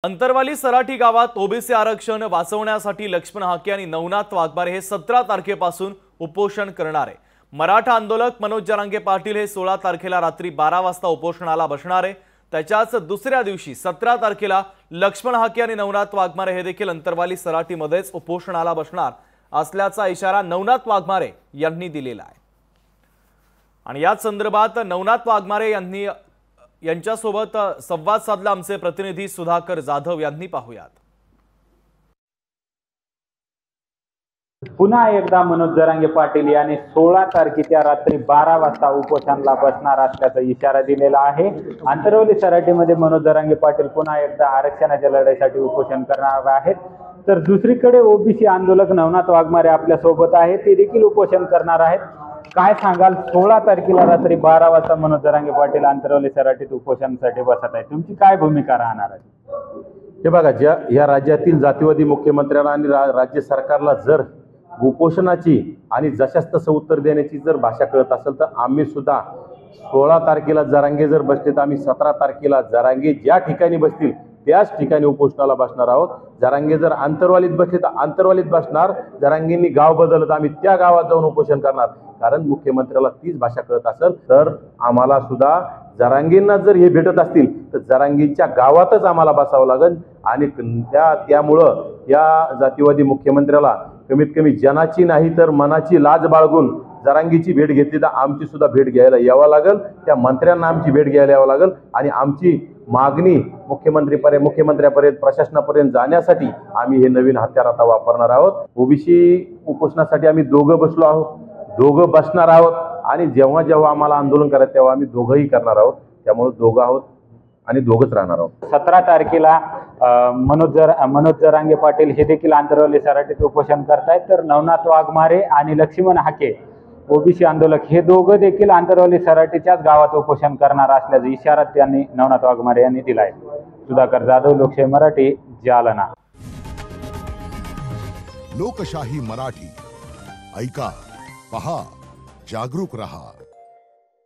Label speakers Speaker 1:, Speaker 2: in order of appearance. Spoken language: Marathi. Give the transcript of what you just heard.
Speaker 1: अंतरवाली सराठी गावात ओबीसी आरक्षण वाचवण्यासाठी लक्ष्मण हाके आणि नवनाथ वाघमारे हे 17 तारखेपासून उपोषण करणार आहे। मराठा आंदोलक मनोज जरांगे पाटील हे 16 तारखेला रात्री 12 वाजता उपोषणाला बसणार आहे। त्याच्याच दुसऱ्या दिवशी 17 तारखेला लक्ष्मण हाके आणि नवनाथ वाघमारे हे देखील अंतरवाली सराटीमध्येच उपोषणाला बसणार असल्याचा इशारा नवनाथ वाघमारे यांनी दिलेला आहे। आणि या संदर्भात नवनाथ वाघमारे यांच्यासोबत संवाद साधला आमचे प्रतिनिधी सुधाकर जाधव यांनी। पाहूयात।
Speaker 2: पुन्हा एकदा मनोज जरांगे पाटील यांनी 16 तारखेच्या रात्री 12 वाजता उपोषणाला बसणार असल्याचा इशारा दिलेला आहे। अंतरवली सराटीमध्ये मनोज जरांगे पाटील पुन्हा एकदा आरक्षणाच्या लढाईसाठी उपोषण करणार आहेत। तर दुसरीकडे ओबीसी आंदोलक नवनाथ वाघमारे आपल्या सोबत आहेत, ते देखील उपोषण करणार आहेत। काय सांगाल, 16 तारखेला रात्री 12 वाजता मनोज जरांगे पाटील अंतरवली सराटीत उपोषणासाठी बसत आहे, तुमची काय भूमिका राहणार आहे?
Speaker 3: हे बघा, या राज्यातील जातीवादी मुख्यमंत्र्यांना आणि राज्य सरकारला जर उपोषणाची आणि जशास तसं उत्तर देण्याची जर भाषा कळत असेल तर आम्ही सुद्धा 16 तारखेला जरांगे जर बसले तर आम्ही 17 तारखेला जरांगे ज्या ठिकाणी बसतील त्याच ठिकाणी उपोषणाला बसणार आहोत। जरांगे जर अंतरवालीत बसले तर अंतरवालीत बसणार, जरांगेंनी गाव बदललं तर आम्ही त्या गावात जाऊन उपोषण करणार। कारण मुख्यमंत्र्याला तीच भाषा कळत असेल तर आम्हाला सुद्धा जरांगेंना जर हे भेटत असतील तर जरांगेंच्या गावातच आम्हाला बसावं लागेल। आणि त्यामुळं या जातीवादी मुख्यमंत्र्याला कमीत कमी जनाची नाही तर मनाची लाज बाळगून जरांगेची भेट घेतली तर आमची सुद्धा भेट घ्यायला यावं लागेल, त्या मंत्र्यांना आमची भेट घ्यायला यावं लागेल। आणि आमची मागणी मुख्यमंत्र्यापर्यंत प्रशासनापर्यंत जाण्यासाठी आम्ही हे नवीन हत्यार आता वापरणार आहोत। ओबीसी उपोषणासाठी आम्ही दोघं बसलो आहोत, दोघं बसणार आहोत आणि जेव्हा जेव्हा आम्हाला आंदोलन करायचं तेव्हा आम्ही दोघंही करणार आहोत। त्यामुळे दोघं आहोत आणि दोघंच राहणार आहोत।
Speaker 2: 17 तारखेला मनोज जरांगे पाटील हे देखील अंतरवली सराटीत उपोषण करतायत। तर नवनाथ वाघमारे आणि लक्ष्मण हाके ओबीसी आंदोलक हे दोघं देखील अंतरवली सराटीच्याच गावात उपोषण करणार असल्याचा इशारा त्यांनी नवनाथ वाघमारे यांनी दिलाय। सुधाकर जाधव, लोकशाही मराठी, जालना।
Speaker 4: लोकशाही मराठी ऐका, पहा, जागरूक रहा।